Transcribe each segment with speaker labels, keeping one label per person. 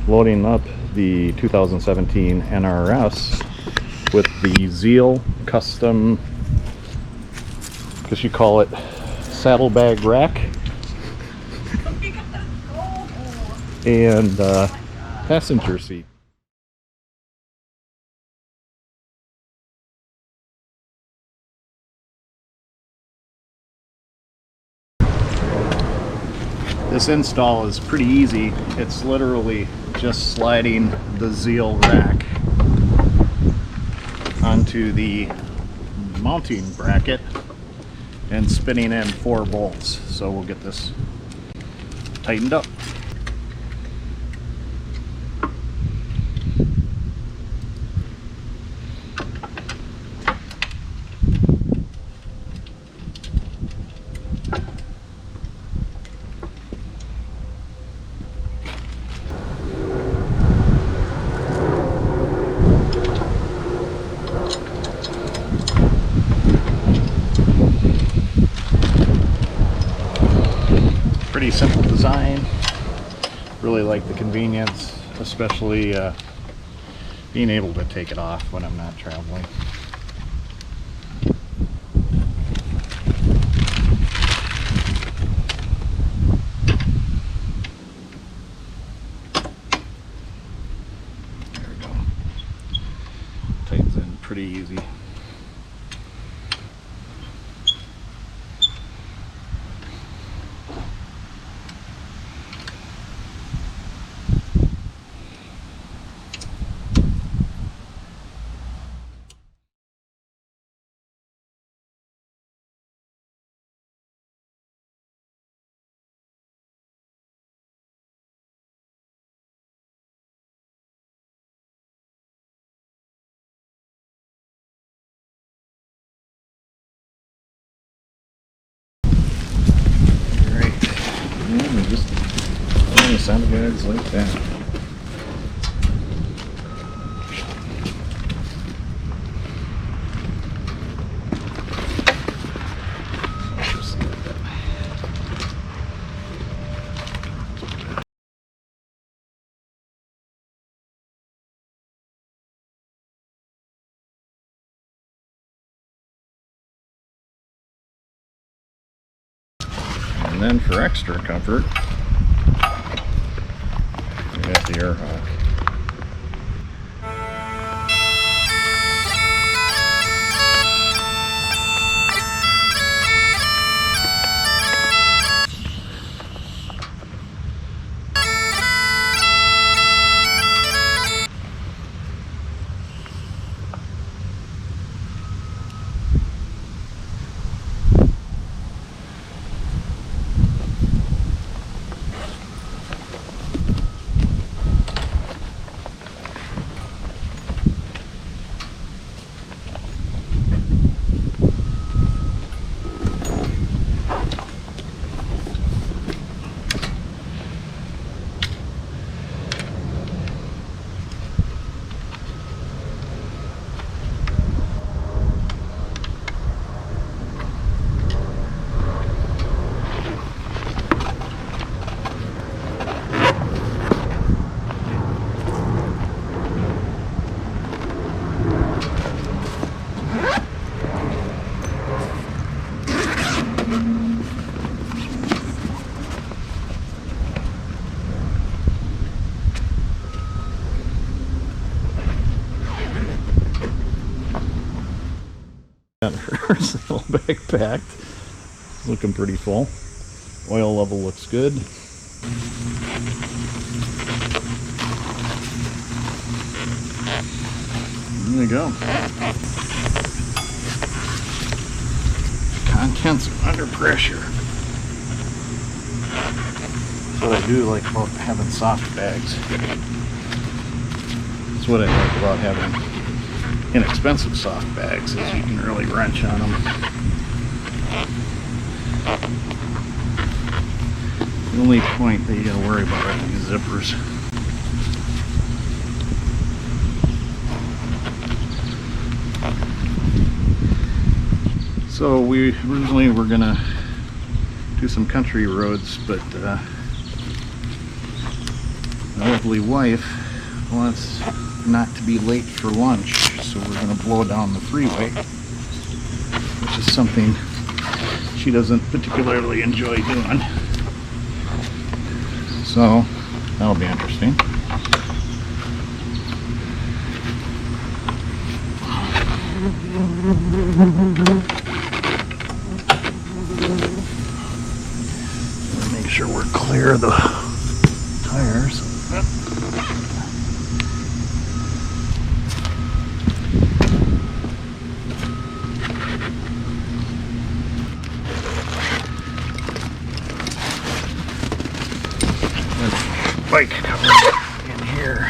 Speaker 1: loading up the 2017 NRS with the Zeel custom, I guess you call it, saddlebag rack and passenger seat. This install is pretty easy. It's literally just sliding the Zeel rack onto the mounting bracket and spinning in 4 bolts. So we'll get this tightened up. Pretty simple design. Really like the convenience, especially being able to take it off when I'm not traveling. There we go. Tightens in pretty easy. And just throwing the saddlebags like that. And then for extra comfort, we got the air hawk. Got her saddlebag packed. Looking pretty full. Oil level looks good. There you go. Contents are under pressure. That's what I do like about having soft bags. That's what I like about having inexpensive soft bags, is you can really wrench on them. The only point that you gotta worry about are these zippers. So we originally were gonna do some country roads, but lovely wife wants not to be late for lunch, so we're going to blow down the freeway, which is something she doesn't particularly enjoy doing. So that'll be interesting. Make sure we're clear of the tires. Bike cover in here.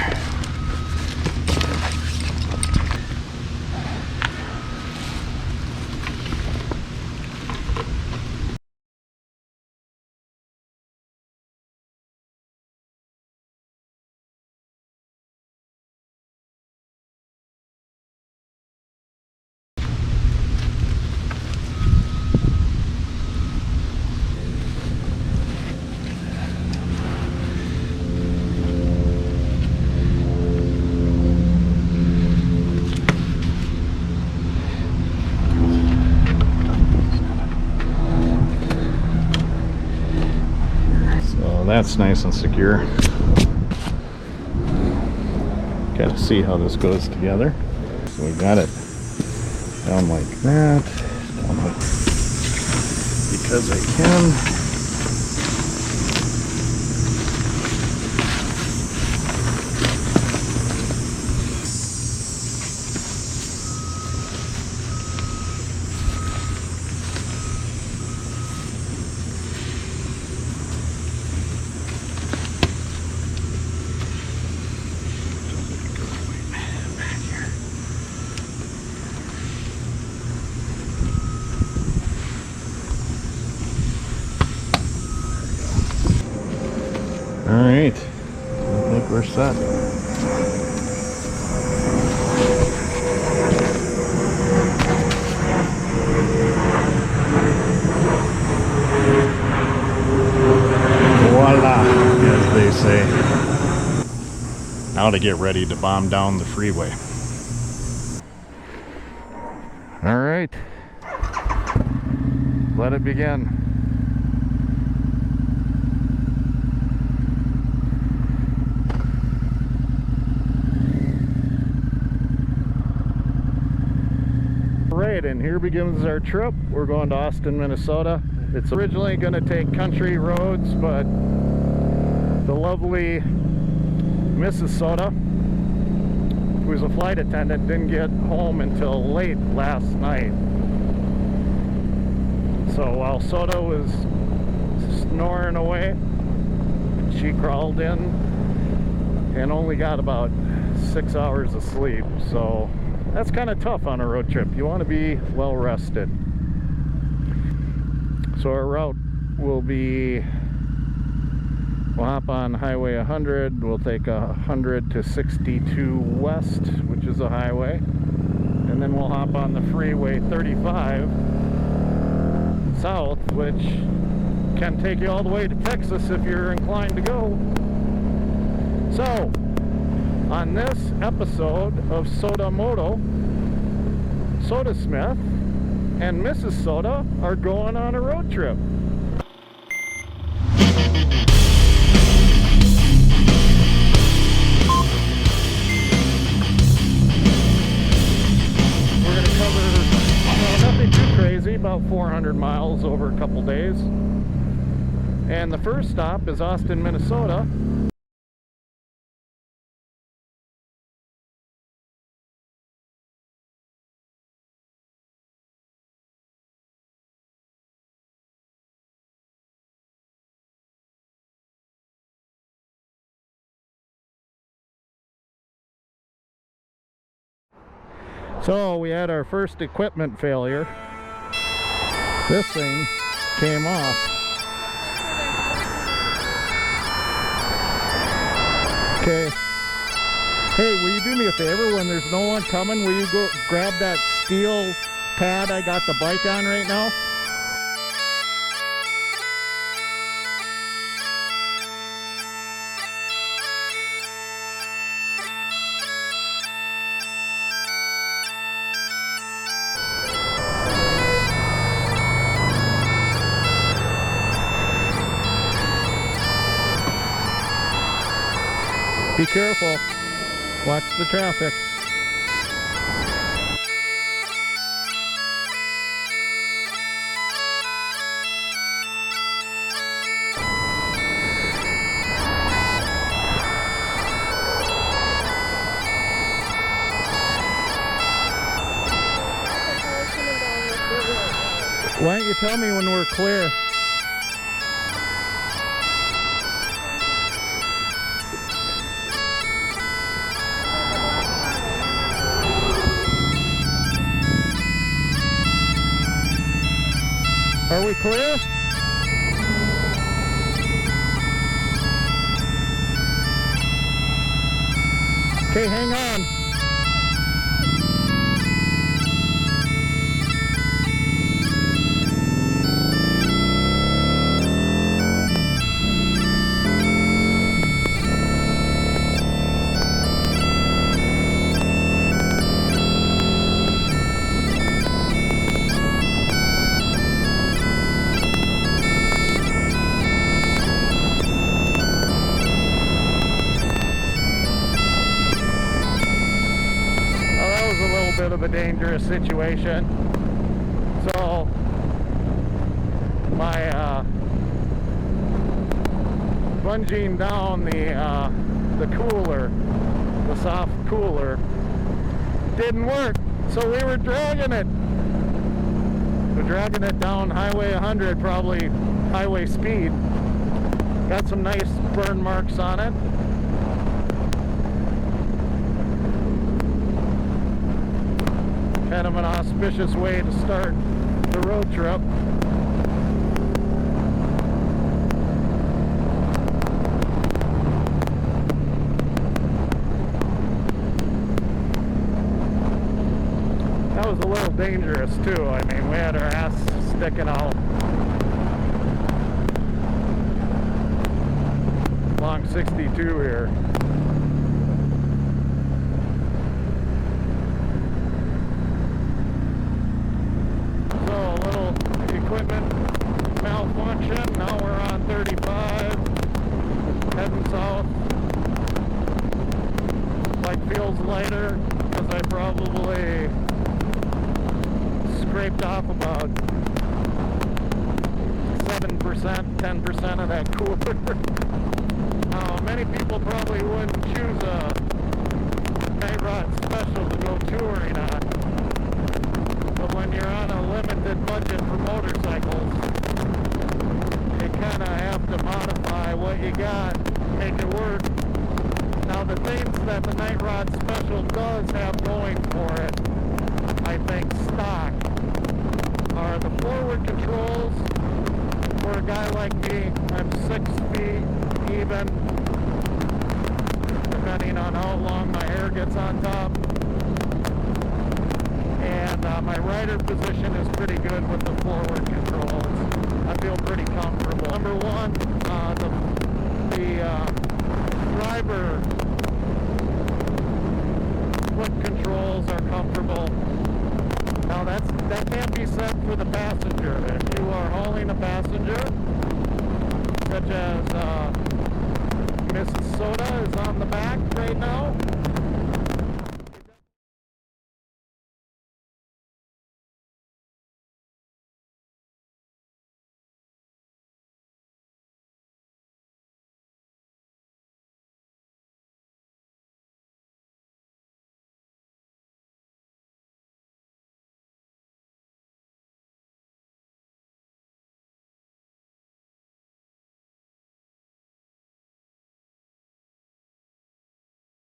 Speaker 1: That's nice and secure. Gotta see how this goes together. So we got it down like that, down like, because I can. Alright, I think we're set. Voila, as they say. Now to get ready to bomb down the freeway. Alright, let it begin. And here begins our trip. We're going to Austin, Minnesota. It's originally going to take country roads, but the lovely Mrs. Sota, who's a flight attendant, didn't get home until late last night. So while Sota was snoring away, she crawled in and only got about 6 hours of sleep. So that's kind of tough on a road trip. You want to be well rested. So our route will be, we'll hop on Highway 100, we'll take 100 to 62 West, which is a highway, and then we'll hop on the Freeway 35 South, which can take you all the way to Texas if you're inclined to go. So on this episode of SOTA Moto, SOTASMITH and Mrs. Sota are going on a road trip. We're going to cover nothing too crazy, about 400 miles over a couple days. And the first stop is Austin, Minnesota. So we had our first equipment failure. This thing came off. Okay. Hey, will you do me a favor when there's no one coming? Will you go grab that steel pad I got the bike on right now? Be careful. Watch the traffic. Why don't you tell me when we're clear? Are we clear? Okay, hang on. Bit of a dangerous situation. So my plunging down the cooler, the soft cooler, didn't work. So we were dragging it. We're dragging it down Highway 100, probably highway speed. Got some nice burn marks on it. Kind of an auspicious way to start the road trip. That was a little dangerous too. I mean, we had our ass sticking out along 62 here. Malfunction. Now we're on 35, heading south. Bike feels lighter because I probably scraped off about 7%, 10% of that cooler. Many people probably wouldn't choose a night rod special to go touring on, but when you're on a limited budget for motorcycles, kind of have to modify what you got, make it work. Now the things that the Night Rod Special does have going for it, I think stock, are the forward controls. For a guy like me, I'm 6 feet even, depending on how long my hair gets on top. And my rider position is pretty good with the forward controls. I feel pretty comfortable. Number one, the driver foot controls are comfortable. Now that can't be said for the passenger. If you are hauling a passenger, such as Mrs. Soda is on the back right now.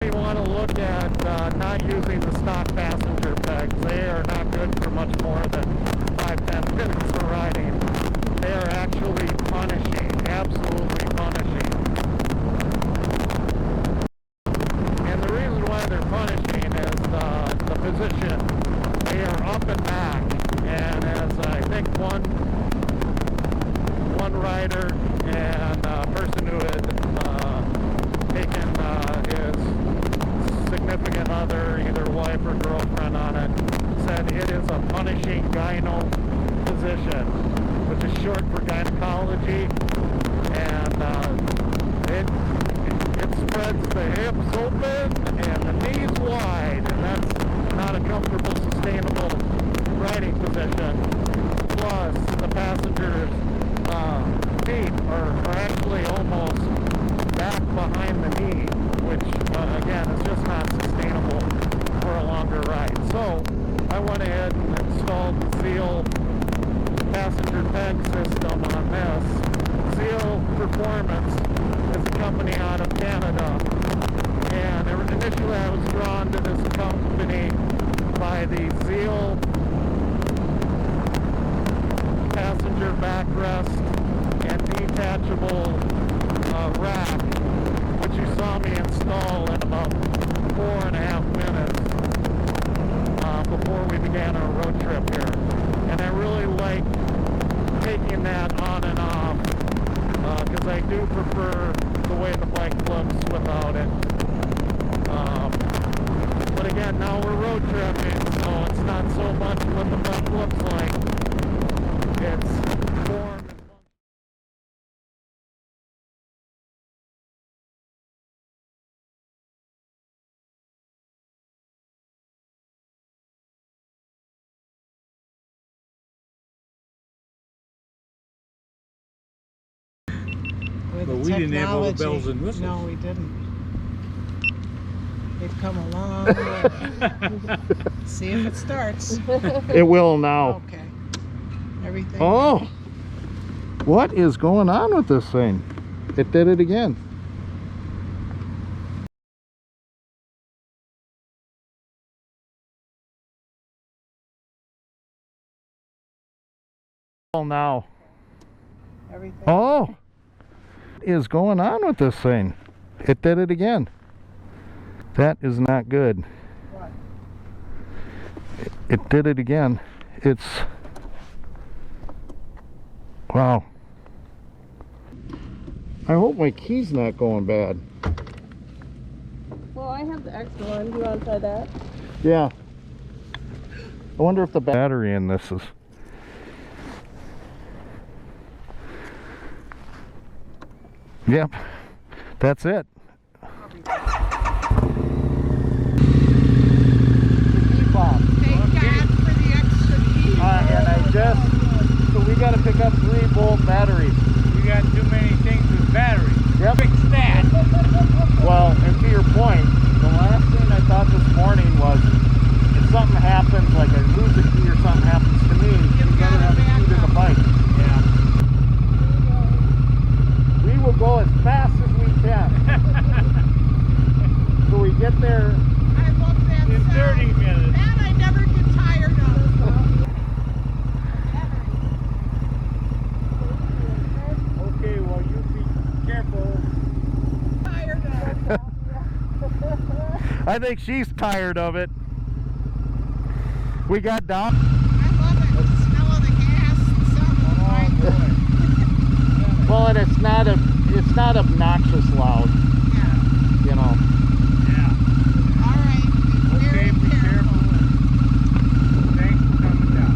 Speaker 1: You want to look at not using the stock passenger pegs. They are not good for much more than 5-10 minutes of riding. They are actually punishing, absolutely punishing. And the reason why they're punishing is the position. They are up and back. And as I think one rider and a person who had taken his significant other, either wife or girlfriend on it, said it is a punishing gyno position, which is short for gynecology, and it's spreads the hips open and the knees wide, and that's not a comfortable, sustainable riding position. Plus, the passenger's feet are actually almost back behind the knee, which again is just not sustainable for a longer ride. So I went ahead and installed the Zeel passenger peg system on this. Zeel Performance is a company out of Canada, and initially I was drawn to this company by the Zeel passenger backrest and detachable rack, which you saw me install in about 4.5 minutes before we began our road trip here. And I really like taking that on and off because I do prefer the way the bike looks without it. But again, now we're road tripping, so it's not so much what the bike looks like. It's form.
Speaker 2: But we didn't have all the bells and whistles.
Speaker 3: No, we didn't. They've come a long way. See if it starts.
Speaker 1: It will now.
Speaker 3: Okay. Everything.
Speaker 1: Oh! What is going on with this thing? It did it again. Now.
Speaker 3: Everything.
Speaker 1: Oh! What is going on with this thing? It did it again. That is not good.
Speaker 3: What?
Speaker 1: It did it again. It's... Wow. I hope my key's not going bad.
Speaker 4: Well, I have the extra one. Do you want to try that?
Speaker 1: Yeah. I wonder if the battery in this is... Yep. That's it.
Speaker 4: Thank God for the extra key.
Speaker 1: So we got to pick up 3-volt batteries.
Speaker 2: You got too many things with batteries.
Speaker 1: Yep.
Speaker 2: Fix that.
Speaker 1: Well, and to your point, the last thing I thought this morning was if something happens, like I lose a key or something happens to me, you gotta have a key to the bike.
Speaker 2: Yeah.
Speaker 1: We will go as fast as we can. So we get there.
Speaker 4: I love that
Speaker 2: In 30 minutes.
Speaker 4: That I never get tired of.
Speaker 2: Okay, well, you be careful.
Speaker 4: Tired of.
Speaker 1: I think she's tired of it. We got down.
Speaker 4: I love it. The smell of the gas and something.
Speaker 2: Oh, boy.
Speaker 1: Well, and it's not obnoxious loud,
Speaker 4: Yeah.
Speaker 1: you know.
Speaker 2: Yeah.
Speaker 4: All right. Be very
Speaker 2: Okay, be careful. And thanks for coming down.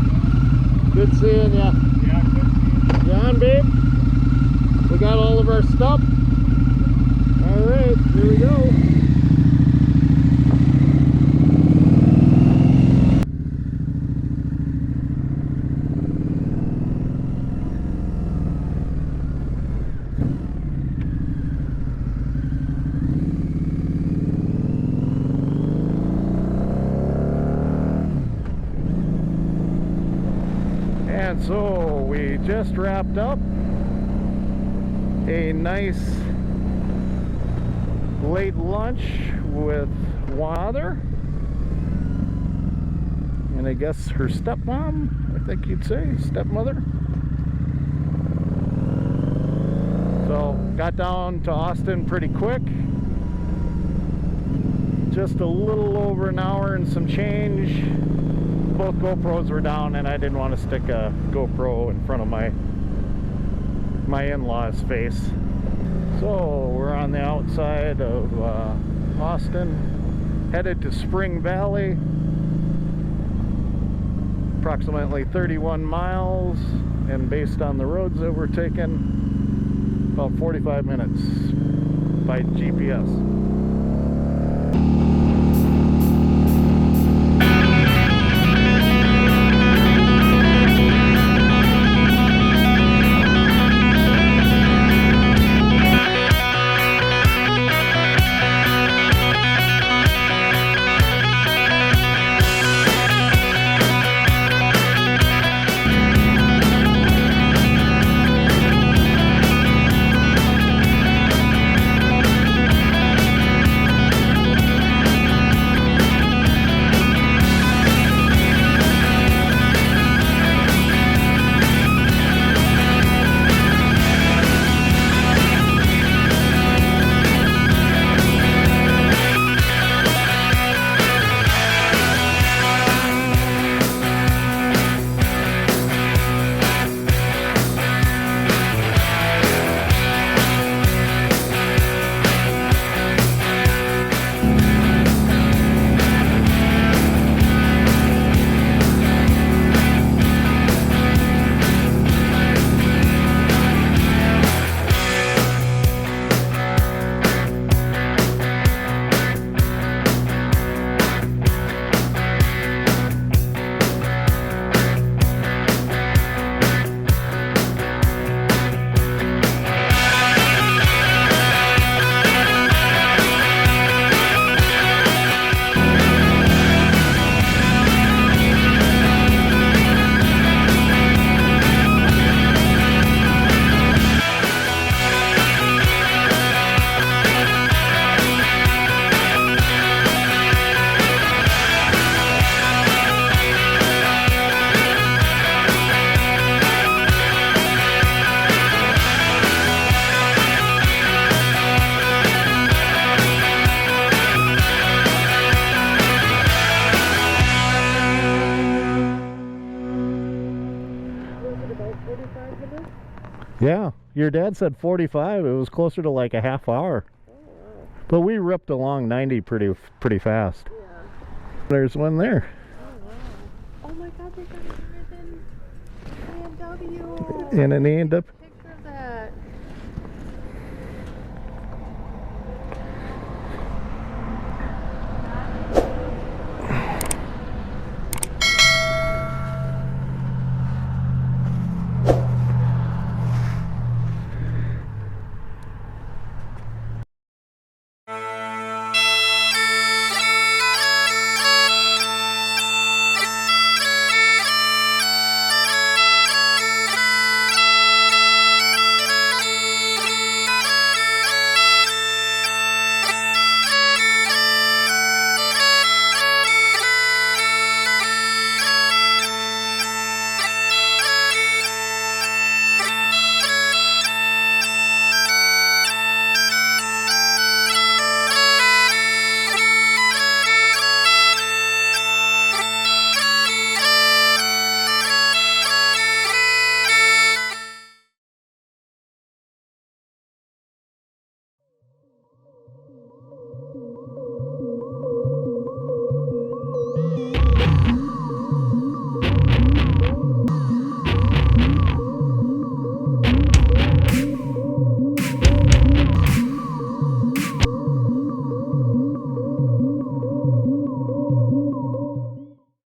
Speaker 1: Good seeing ya.
Speaker 2: Yeah, good seeing you.
Speaker 1: You on, babe? We got all of our stuff. All right, here we go. And so we just wrapped up a nice late lunch with Wather and I guess her stepmom, I think you'd say, stepmother. So got down to Austin pretty quick, just a little over an hour and some change. Both GoPros were down and I didn't want to stick a GoPro in front of my in-laws' face. So we're on the outside of Austin, headed to Spring Valley, approximately 31 miles, and based on the roads that we're taking, about 45 minutes. by GPS. Yeah, your dad said 45. It was closer to like a half hour.
Speaker 3: Oh, wow.
Speaker 1: But we ripped along 90 pretty fast.
Speaker 3: Yeah.
Speaker 1: There's one there.
Speaker 3: Oh, wow. Oh my God, they got a ribbon BMW.
Speaker 1: And an A&W.